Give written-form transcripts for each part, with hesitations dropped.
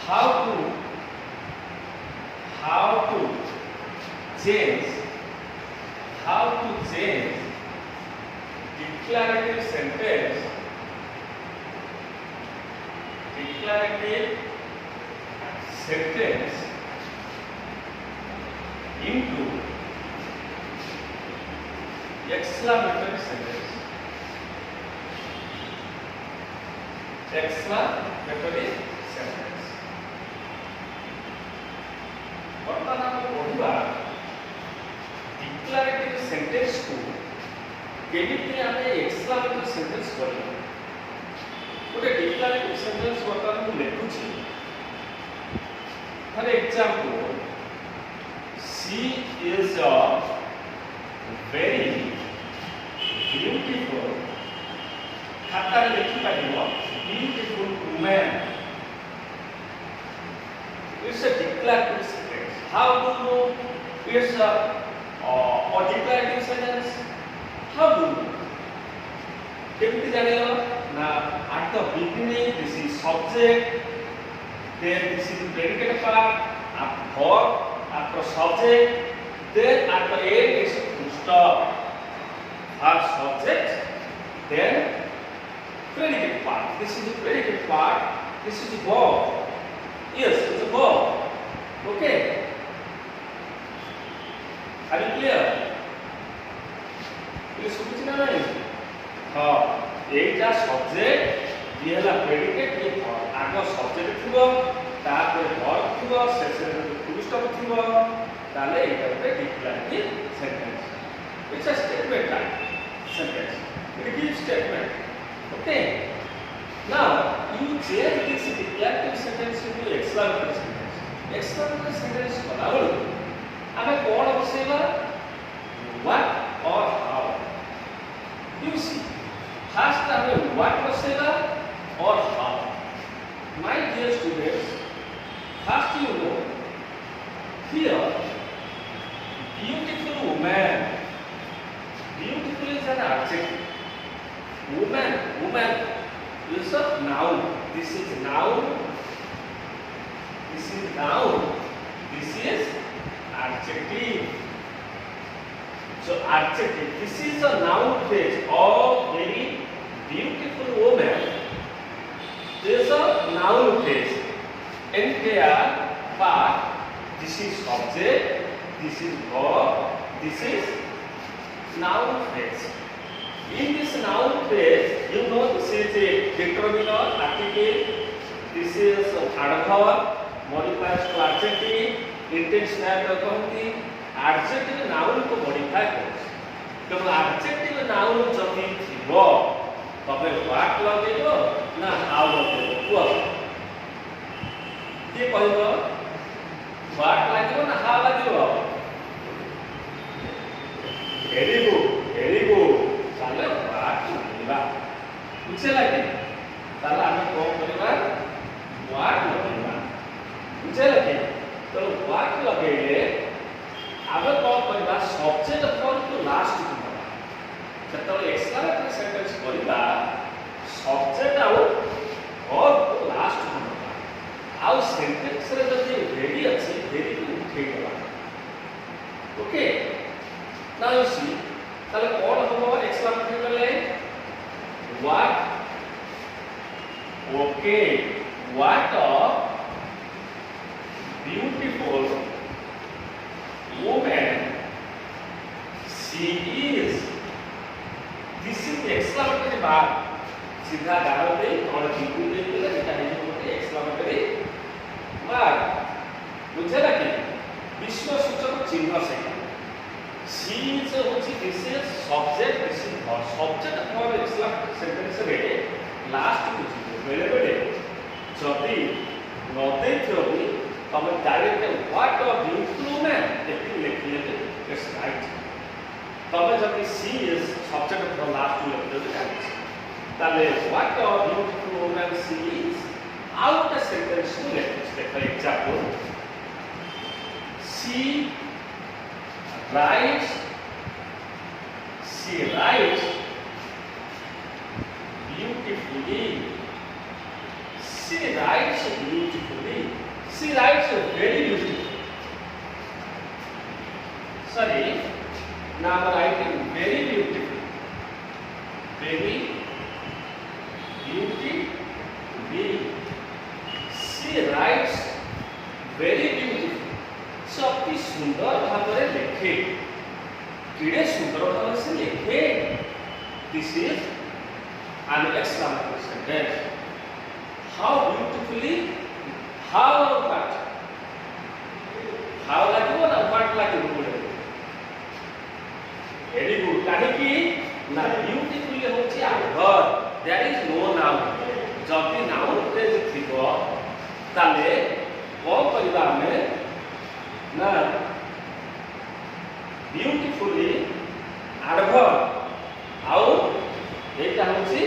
how to how to change declarative sentence into exclamatory sentence. Exclamatory sentence. ବର୍ତ୍ତମାନ ଆମେ ପଢ଼ିବା ଡିକ୍ଲାରେଟିଭ ସେଣ୍ଟେନ୍ସକୁ କେମିତି ଆମେ ଏକ୍ସକ୍ଲାମେଟରି ସେଣ୍ଟେନ୍ସ କରିବା। ଗୋଟେ ଡିକ୍ଲାରେଟିଭ ସେଣ୍ଟେନ୍ସ ବର୍ତ୍ତମାନ ମୁଁ ଲେଖୁଛି। ଫର example, she is a very beautiful, ଖାତାରେ ଲେଖିପାରିବ beautiful woman. It's a declarative sentence. How do you know it's a declarative sentence? How do you know? केमती जानिलो ना, at the beginning this is subject, then this is predicate part, after verb, after subject, then at the end is full stop. First subject, then predicate part. This is the predicate part. This is the verb. Yes, it's a verb. Okay. Are you clear? Please सुबुची ना नहीं? हाँ, एक जा subject, ये है ला predicate, ये verb. आगे subject थिबो, तापर verb थिबो, शेषे full stop थिबो, ताले एटा उते declarative sentence. It's a statement type sentence. It gives statement. Okay. Now you change this declarative sentence into exclamatory sentence. Exclamatory sentence कला बोलो, हमें कौन बसेगा? What or how? You see, first हमें what बसेगा or how. My dear students, first you know here beautiful woman. Beautiful is an adjective. Woman is a noun. This is noun. This is noun. This is adjective. So adjective. This is a noun phrase. All very beautiful woman is a noun phrase. Entire part. This is subject. This is verb. This is noun phrase. In this noun phrase, you know this is a determiner, article, this is adverb, modifies to adjective, intentional कहती, adjective noun को modify करो। तो adjective noun जब भी Thibaut, तबे what लगेगा ना how लगेगा, वो ये कहूँगा what लगेगा ना how लगेगा। Very good, very good. ताले what लगेगा, पूछे लगे, ताले हमें कौन करेगा, what लगेगा, पूछे लगे, तो what लगेगे, हमें कौन करेगा, subject form तो last को करेगा, जब तो exclamatory sentence करेगा, subject आउ verb को last को करेगा, आउ sentence रे जब ये very अच्छी, very को उठेगा, okay, now you see, ताले कौन होगा exclamatory करले, what, okay, what a beautiful woman she is. This is the exclamatory mark. सीधा डाल दे और बिंदु दे के लगा है जो बोलते हैं exclamatory mark. बुझे लगे? विश्वसूचक चिन्ह से she is होची this is subject, this is verb. Subject for exclamatory sentence रे last बुझिबो बेले बेले जदी नदे थोबी तमे direct what a beautiful woman एति लिखले it's right. तमे जदी she is subject for last to लिखले डायरेक्ट ताले what a beautiful woman she is out the sentence को लिखले for example she writes beautifully. She writes beautifully. She writes very beautifully. Sorry, now I'm writing very beautifully. Very beautifully. She writes very beautifully. So अति सुंदर भाବରେ ଲେଖେ। किड़े सुंदर भाବରେ से ଲେଖେ। This is an exclamatory sentence. How beautifully, how or what? How ଲାଗିବ ନା what ଲାଗିବ? Very good. କାହିଁକି ନା beautifully ହେଉଛି adverb. There is no noun. ଯଦି noun phrase ଥିବ ତାହେଲେ କ'ଣ କରିବା ଆମେ ନା beautifully adverb ଆଉ ଏଇଟା ହେଉଛି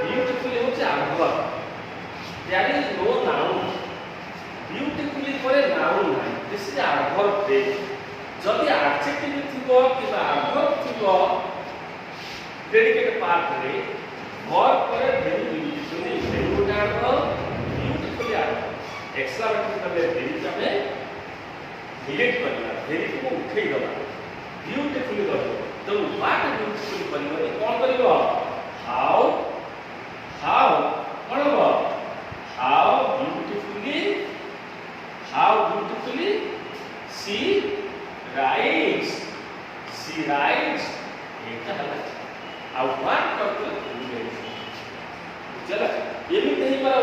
beautifully ହେଉଛି adverb. There is no noun. Beautifully ପରେ noun ନାହିଁ. This is adverb phrase. ଯଦି adjective ଥିବ କିମ୍ବା adverb ଥିବ predicate part ରେ verb ପରେ very beautifully very good adverb beautifully adverb exclamatory କଲେ very ଆମେ delete କରିବା very କୁ ଉଠେଇ ଦେବା beautifully ରହିବ। ତ what beautifully କରିବନି କ'ଣ କରିବ how କ'ଣ ହେବ how beautifully she writes ଏଇଟା ହେଲା ଆଉ what କରିଥିଲେ चला ଏମିତି ହେଇପାର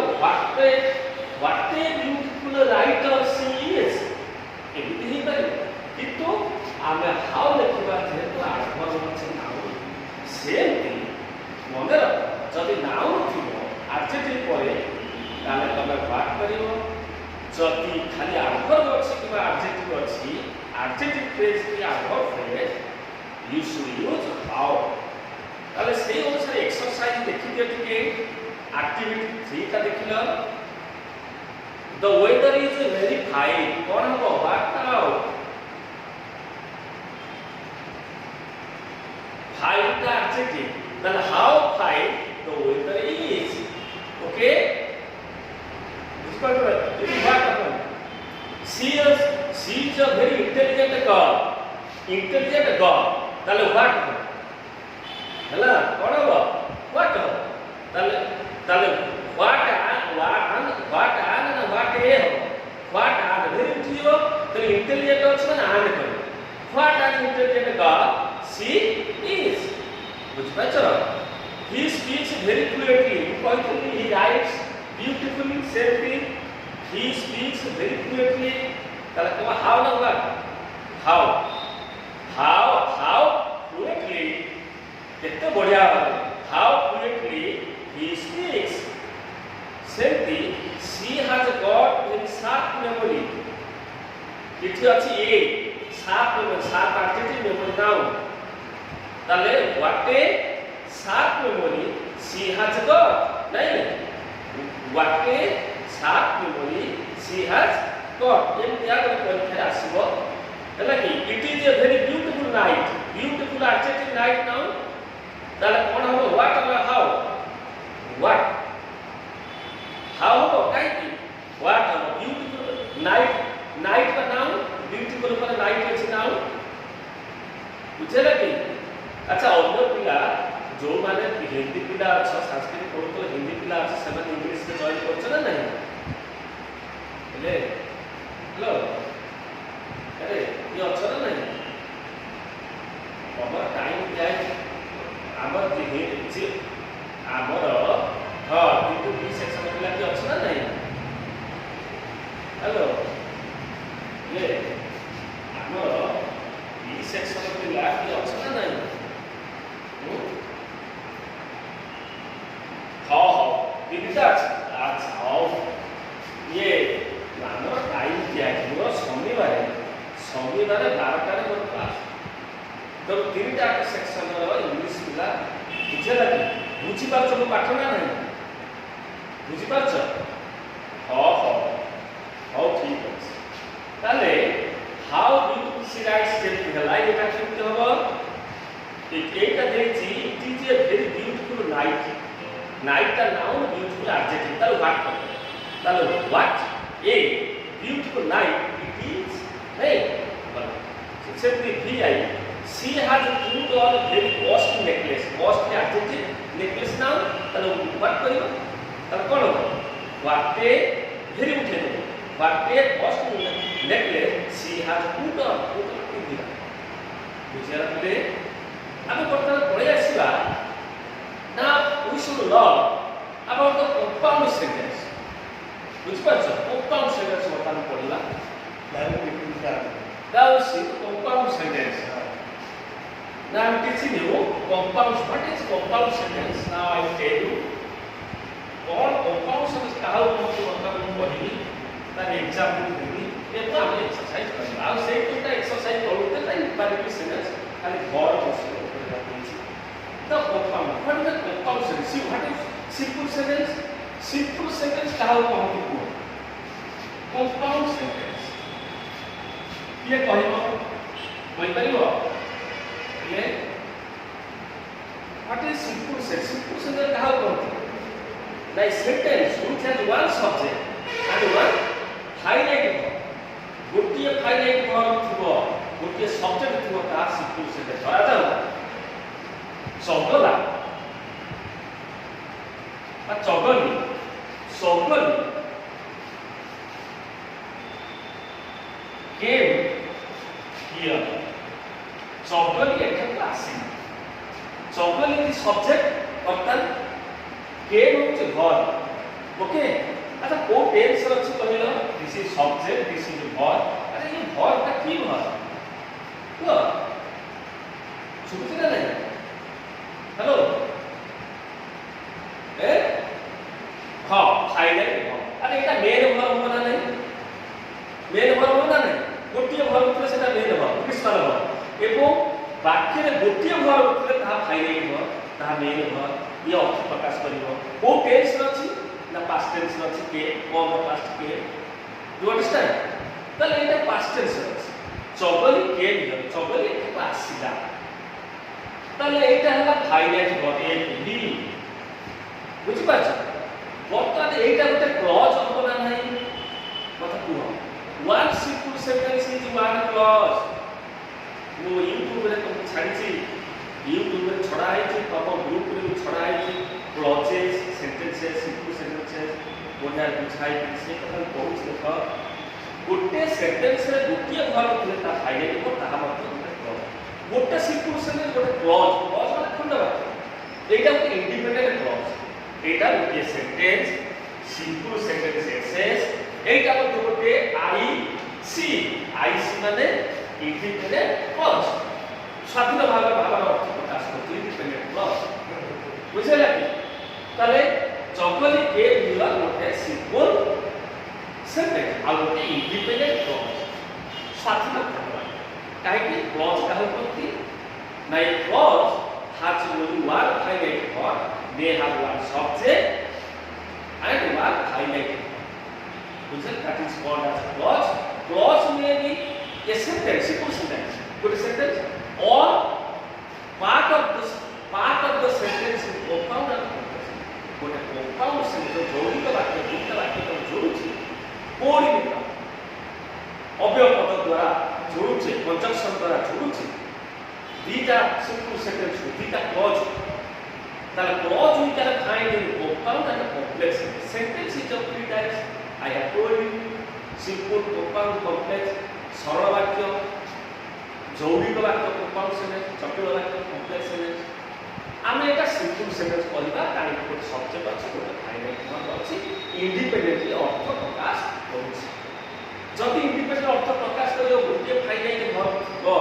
what a beautiful writer she is ଏମିତି ହେଇପାରିବ କିନ୍ତୁ ଆମେ how ଲେଖିବା ଯେହେତୁ adverb ଅଛି noun ସେମିତି ମନେ ରଖ ଯଦି noun ଥିବ adjective ପରେ ତାହେଲେ ତମେ what କରିବ ଯଦି ଖାଲି adverb ଅଛି କିମ୍ବା adjective ଅଛି adjective phrase କି adverb phrase you should use how তাহলে সেই অনুসারে এক্সারসাইজ দেখিদিও টিকে activity 3 টা দেখিল the weather is very fine কোন হবো what now fine টা adjective তাহলে how fine the weather is okay বুঝতে পারছো what happen she is a very intelligent girl তাহলে what ହେଲା କ'ଣ ହେବ what ହେବ ତାହେଲେ what and ନା what ଏ ହେବ what and very ବୁଝିବ ତାହେଲେ intelligent ଅଛି ମାନେ and କରିବ what an intelligent girl she is ବୁଝିପାରୁଛ he speaks very fluently କହିଥିଲି he writes beautifully safely he speaks very fluently ତାହେଲେ କ'ଣ how ନା what how fluently କେତେ ବଢିଆ how fluently he speaks ସେମିତି she has got very sharp memory ଏଠି ଅଛି a sharp adjective memory noun ତାହେଲେ what a sharp memory she has got ନାଇଁ what a sharp memory she has got ଏମିତି ଆଗରେ ପରୀକ୍ଷାରେ ଆସିବ ହେଲା କି it is a very beautiful night beautiful adjective night noun তাহলে কোন হবে what or how what how হবে কাইকি what হবে beautiful night का नाम beautiful पर night ଅଛି नाम ବୁଝିଲା କି अच्छा ଅନ୍ୟ ପିଲା जो माने हिंदी पिला अच्छा संस्कृत पढुतो हिंदी पिला अच्छा ସେମାନେ इंग्लिश रे जॉइन करछ ना नहीं हेले हेलो अरे ये अच्छा ना नहीं हमर टाइम जाय हमर जे हमर हां किंतु बी सेक्शन पिला के अच्छा ना नहीं हेलो ये हमर बी सेक्शन पिला के अच्छा ना नहीं हाँ तीनटा अच्छा हाँ ये ଆମର ଟାଇମ୍ ଦିଆହେଇଛି ମୋର ଶନିବାର 12ଟାରେ ମୋର କ୍ଲାସ୍ ତ ତିନିଟା ସେକ୍ସନର ଇଂଲିଶ ପିଲା ବୁଝିଲା କି ବୁଝିପାରୁଛ ମୋ ପାଠ ନା ନାହିଁ ବୁଝିପାରୁଛ ହଁ ହଉ ଠିକ୍ ଅଛି ତାହେଲେ ହାଉ ବିୟୁଟିଫୁଲ ସି ରାଇଟ୍ସ ଯେମିତି ହେଲା ଏଇଟା କେମିତି ହେବ এইটা দেখছি it is a very beautiful night. নাইটটা নাউন, বিউটিফুল অ্যাডজেক্টিভ। তাহলে হোয়াট হবে? তাহলে what a beautiful night it is. এই সেমনি ভিআই she has put on very costly necklace. Costly adjective, necklace noun, তাহলে হোয়াট করিব? তাহলে কোন হবে? হোয়াট এ ভেরি উঠে দেব। What a costly necklace she has put on. Put on পিন্ধিবা। বুঝিলা বলে আমি বর্তমানে পড়ে আসিবা। Now we should learn about the compound sentence. বুঝিপারছো? compound sentence বর্তমানে পড়িবা। Now we see the compound sentence. Now I am teaching you compound. What is compound sentence? Now I will tell you. All compound sentence କାହାକୁ କୋଉଠି ବର୍ତ୍ତମାନ ମୁଁ କହିବି, ତାର example ଦେବି, ଏବଂ ଆମେ ଏକ୍ସରସାଇଜ କରିବା। ଆଉ ସେଇ ଦୁଇଟା ଏକ୍ସରସାଇଜ କରୁଥିଲେ ତା ଇମ୍ପାରେଟିଭ ସେଣ୍ଟେନ୍ସ ଖାଲି ଘର ବସିବ କରିବା ଦେଇଛି। The compound. What is the compound sentence? See, what is simple sentence? Simple sentence କାହାକୁ କହନ୍ତି କୁହ? Compound sentence. କିଏ କହିବ? କହିପାରିବ? କିଏ? What is simple sentence? Simple sentence କାହାକୁ କହନ୍ତି? The sentence which has one subject and one finite verb. ଗୋଟିଏ finite verb ଥିବ, ଗୋଟିଏ subject ଥିବ, ତାହା simple sentence। ଧରାଯାଉ ଚଗଲା ବା ଚଗଲି, ଚଗଲି came here. ଚଗଲି ଏଠାକୁ ଆସିଲା। ଚଗଲି is subject, ଅର୍ଥାৎ came ହେଉଛି verb। ଓକେ, ଆଚ୍ଛା କୋଉ ଟେନ୍ସ ଅଛି କହିଲ? this is subject, this is verb। ଆରେ ଏ verb ଟା କି verb? କୁହ, ଶୁଭୁଛି ନା ନାହିଁ? हेलो ए हां फाइनल वर्ब। अरे एटा मेन वर्ब होना नहीं, मेन वर्ब होना नहीं, गोटिए वर्ब उतरे सेटा मेन वर्ब, किसमार वर्ब एवं वाक्य रे गोटिए वर्ब उतरे ता फाइनल वर्ब, ता मेन वर्ब। ये अर्थ प्रकाश करिवो को टेंस अछि ना पास्ट टेंस अछि के और पास्ट के। You understand? तले एटा पास्ट टेंस अछि। चगली केम हियर, चगली एटा आसीला। তাহলে এইটা হলো ফাইনাইট ভার্ব এ বি। বুঝি পাচ্ছ? বর্তমানে এইটা একটা ক্লজ হবে না নাই? কথা কুহ। One simple sentence is one clause. ମୁଁ ୟୁଟ୍ୟୁବରେ ତମକୁ ଛାଡ଼ିଛି, ୟୁଟ୍ୟୁବରେ ଛଡ଼ା ହେଇଛି, ତମ ଗ୍ରୁପରେ ବି ଛଡ଼ା ହେଇଛି କ୍ଲଜେସ୍, ସେଣ୍ଟେନ୍ସେସ୍, ସିମ୍ପଲ ସେଣ୍ଟେନ୍ସେସ୍ ବଢ଼ିଆ ବୁଝାଇକି ସେ କଥା କହୁଛି। ଦେଖ, ଗୋଟେ ସେଣ୍ଟେନ୍ସରେ ଗୋଟିଏ ଭାର୍ବ ଥିଲେ ତା ଫାଇନାଇଟ୍ ଭାର୍ବ, ତାହା ମଧ୍ୟ ଗୋଟେ କ୍ଲଜ। ଗୋଟେ ସିମ୍ପଲ ସେଣ୍ଟେନ୍ସ ଗୋଟେ କ୍ଲଜ, କ୍ଲଜ ମାନେ ଖଣ୍ଡ ବାକ୍ୟ। এইটা ଗୋଟେ ইন্ডিপেন্ডেন্ট ক্লজ। এইটা গোটিয়ে সেন্টেন্স, সিম্পল সেন্টেন্স এসএস। এইটা মধ্যে গোটিয়ে আইসি, আইসি মানে ইন্ডিপেন্ডেন্ট ক্লজ। স্বাধীন ভাবে ভাবার অর্থ প্রকাশ করছে ইন্ডিপেন্ডেন্ট ক্লজ। বুঝলে কি? তাহলে চগলি কে মিলা গোটে সিম্পল সেন্টেন্স আর গোটে ইন্ডিপেন্ডেন্ট ক্লজ। স্বাধীন ভাবে কাহিকি ক্লজ কাহাକୁ কহନ୍ତି? না এই clause has only one finite verb, they have one subject and one finite verb. That is called as clause. Clause may be a sentence, simple sentence, good sentence, or part of the sentence is compound and complex. But a compound sentence, जोड़ी का वाक्य तो जोड़ुची, कोड़ी में अव्यय पद द्वारा जोड़ुची, conjunction द्वारा जोड़ुची। These are simple sentences, these are clause. The clause we can find in compound and complex. Sentence is of three types. I have told you: simple, compound, complex. सरल वाक्य, जौगिक वाक्य compound sentence, जटिल वाक्य complex sentence. आमे एटा simple sentence कहलिबा काहे कि गोटे subject अछि, गोटे फाइनाइट वर्ब अछि, इंडिपेंडेंटली अर्थ प्रकाश करूछि। जदि इंडिपेंडेंट अर्थ प्रकाश करियो गोटे फाइनाइट वर्ब थिबो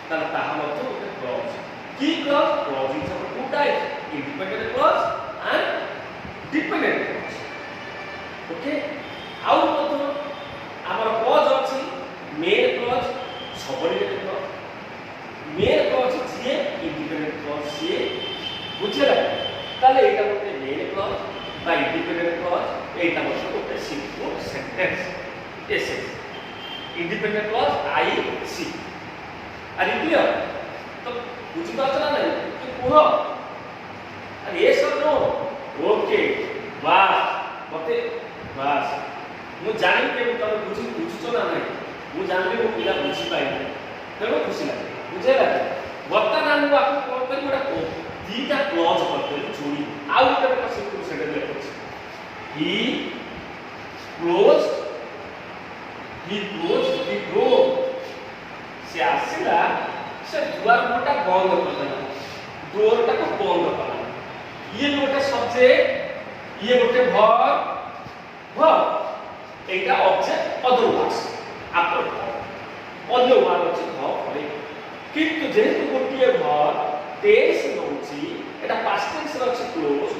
তাহলে তাহা মধ্যে গোটে ক্লজ। কি clause? Clause is of two type, independent clause and dependent clause. Okay, আউ মধ্যে আমার ক্লজ আছে main clause, subordinate clause. Main clause যিয়ে, ইন্ডিপেন্ডেন্ট ক্লজ যিয়ে। বুঝলে? তাহলে এটা গোটে মেন ক্লজ বা ইন্ডিপেন্ডেন্ট ক্লজ, এইটা মধ্যে গোটে সিম্পল সেন্টেন্স এসএস। Independent clause I see. Are you clear? तो बुझी पाछ ना नहीं कि कुह अरे ये सब नो ओके बास मते बास मु जानि के तुम बुझुछ ना नहीं मु जानले मो पिला बुझी पाइ ना तेणु खुशी लागे बुझेला वर्तमान को आपको कौन करी बड़ा दीटा क्लॉज करते जोड़ी आउ गोटे का सिंपल सेंटेंस लिखछ ही क्लोज्ड द डोर से आसिला से द्वार मोटा बंद करदेला डोर टा को बंद करला ये गोटे सब्जेक्ट ये गोटे वर्ब एटा ऑब्जेक्ट अदरवाइज आफ्टर अन्य वाला अछि घ किंतु जेहेतु गोटे वर्ब टेंस नउची एटा पास्ट टेंस अछि क्लोज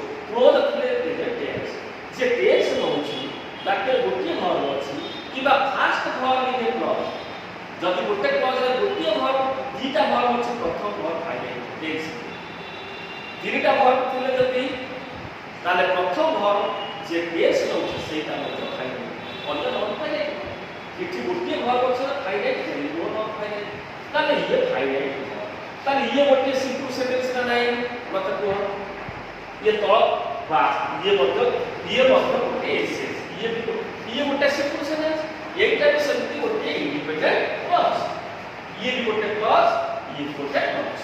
अथले प्रेजेंट टेंस जे टेंस नउची बाकी गोटे वर्ब अछि किबा फास्ट वर्ब इन क्लॉज जदि गोटे क्लॉज रे गोटे वर्ब दीटा वर्ब अछि प्रथम वर्ब फाइनाइट टेंस तीनटा वर्ब थिले जदि ताले प्रथम वर्ब जे टेंस नउची सेटा मते फाइनाइट अन्य नॉन फाइनाइट किछि गोटे वर्ब अछि फाइनाइट नो नॉन फाइनाइट ताले ये फाइनाइट ताले ये गोटे सिंपल सेंटेंस ना नहीं मतलब को ये तो बा ये गोटे एसेंस ये गोटे सिंपल सेंटेंस एटा भी सेंटी गोटे इंडिपेंडेंट क्लॉज ये भी गोटे क्लॉज ये गोटे क्लॉज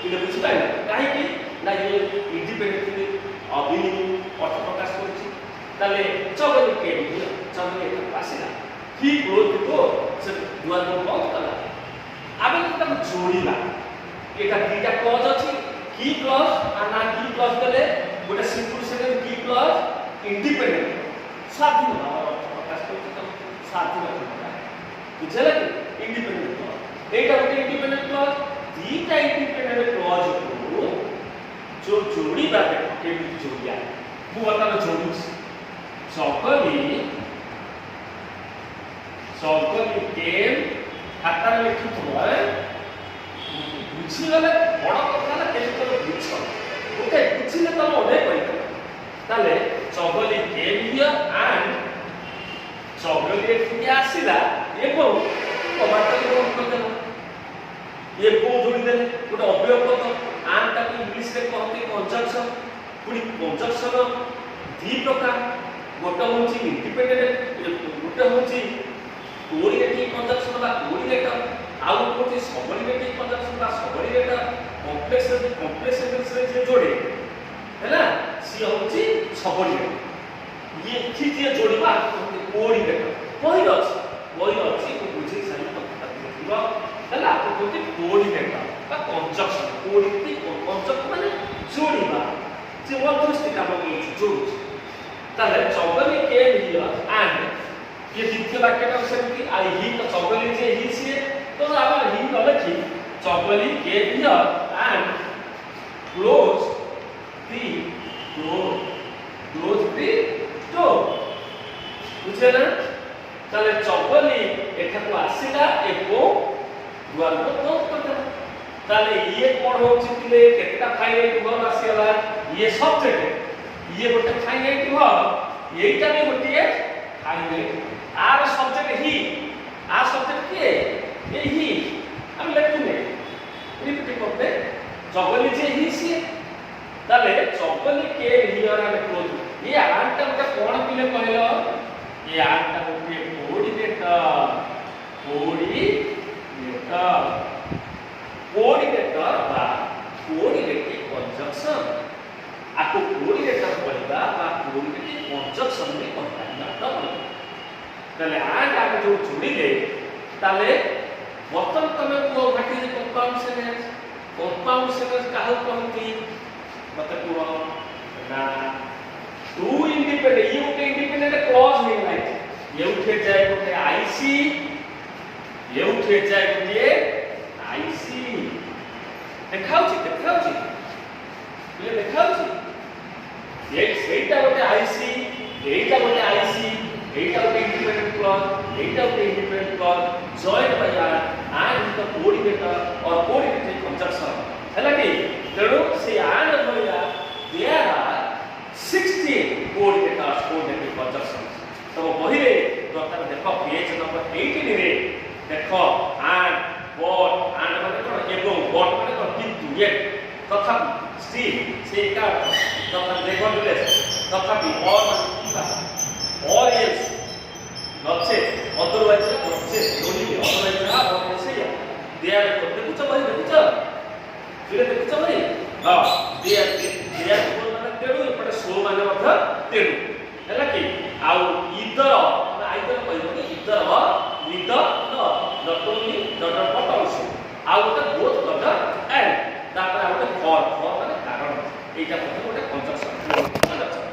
इने बुझि पाइल काहे कि ना ये इंडिपेंडेंटली अभिन्न अर्थ प्रकाश करछि ताले चगले के चगले आसिला ही क्लोज को से द्वार को बंद कला आबे तक जोड़ीला एटा दीटा क्लॉज अछि की क्लॉज आ ना की क्लॉज देले गोटे सिंपल सेंटेंस की क्लॉज इंडिपेंडेंट स्वाधीन भाव प्रकाश करछि त स्वाधीन बुझला कि इंडिपेंडेंट क्लॉज एटा गोटे इंडिपेंडेंट क्लॉज दीटा इंडिपेंडेंट क्लॉज को जो जोड़ी बा के जोड़िया मु बताना जोड़ी सकली केम खाता में लिखु तो बुझी गले बड़ कथा ना केम तो बुझ ओके बुझिले तो ओडे कहि ताले चगली केम हियर एंड चगली एठी आसीला एवं टमाटर को कर देला ये को जोड़ी देले गोटे अव्यय पद आन ता इंग्लिश रे कहते कंजक्शन पुनी कंजक्शन दी प्रकार गोटे होची इंडिपेंडेंट गोटे होची कोरिलेटिव कंजक्शन बा कोरिलेटर आउ होची सबोर्डिनेटिव कंजक्शन बा सबोर्डिनेटर कॉम्प्लेक्स सेंटेंस रे जे जोड़े हैला सी होची सबोर्डिनेट ये थी जे जोड़ीबा कोरिलेटर पहिल अछि को बुझी सही कथा देखिबा हैला आपको होची कोरिलेटर बा कंजक्शन कोरिलेटिव कंजक्शन माने जोड़ीबा जे वस्तु काम करछि जोड़ ताले चौगली केम हियर एंड ये द्वितीय वाक्य का सेमती आई ही तो चौगली जे ही से तो आपण ही न लिखी चौगली came here and close the door बुझेना ताले चौगली एठा को आसीला एको द्वार को बंद कर देला ताले ये कोन होछि तिले केटा फाइनाइट वर्ब आसीला ये सब्जेक्ट ये गोटे फाइनाइट वर्ब एटा भी गोटे फाइनाइट आर सब्जेक्ट ही आ सब्जेक्ट के ए ही हम लिखुने रिपीट करते चगली जे ही से ताले चगली के हियर हम क्लोज ये आनटा गोटे कोन पिले कहलो ये आनटा गोटे कोऑर्डिनेटर बा कोऑर्डिनेटिव कंजक्शन आपको कोऑर्डिनेटर कहबा बा कोऑर्डिनेटिव कंजक्शन में कहबा तब ताले आंड आप जो जोड़िले ताले बर्तन तमे को घाटी जे कंपाउंड सेंटेंस काहू कहती मत को ना टू इंडिपेंडेंट ये उठे इंडिपेंडेंट क्लॉज नहीं लाइक ये उठे जाए गोटे आईसी ये उठे जाए गोटे आईसी देखाउची ये देखाउची ये सेटा गोटे आईसी एटा गोटे आईसी एटा गोटे इंडिपेंडेंट क्लॉज एटा गोटे independent clause joined by and the coordinator और कोऑर्डिनेटिव कंजक्शन हैला कि तेणु से एंड भया there are 16 coordinators coordinative conjunctions तो बहिरे दरकार देखो पेज नंबर 18 रे देखो एंड व्हाट एंड माने कोन एवं बट माने किंतु येट तथापि स्टिल से का तथा नेवरदलेस तथापि और माने किबा और एल्स नचे अदरवाइज नचे ओनली अदरवाइज ना और एल्स या दे आर देखुछ भाई देखुछ फिर देखुछ भाई हां दे आर माने तेणु एपटे सो माने मथ तेणु हैला कि आउ इदर आइदर कहबनी either with not only not but also आउ गोटे बोथ गदर एंड तापर आउ गोटे फॉर माने कारण एटा गोटे कंजक्शन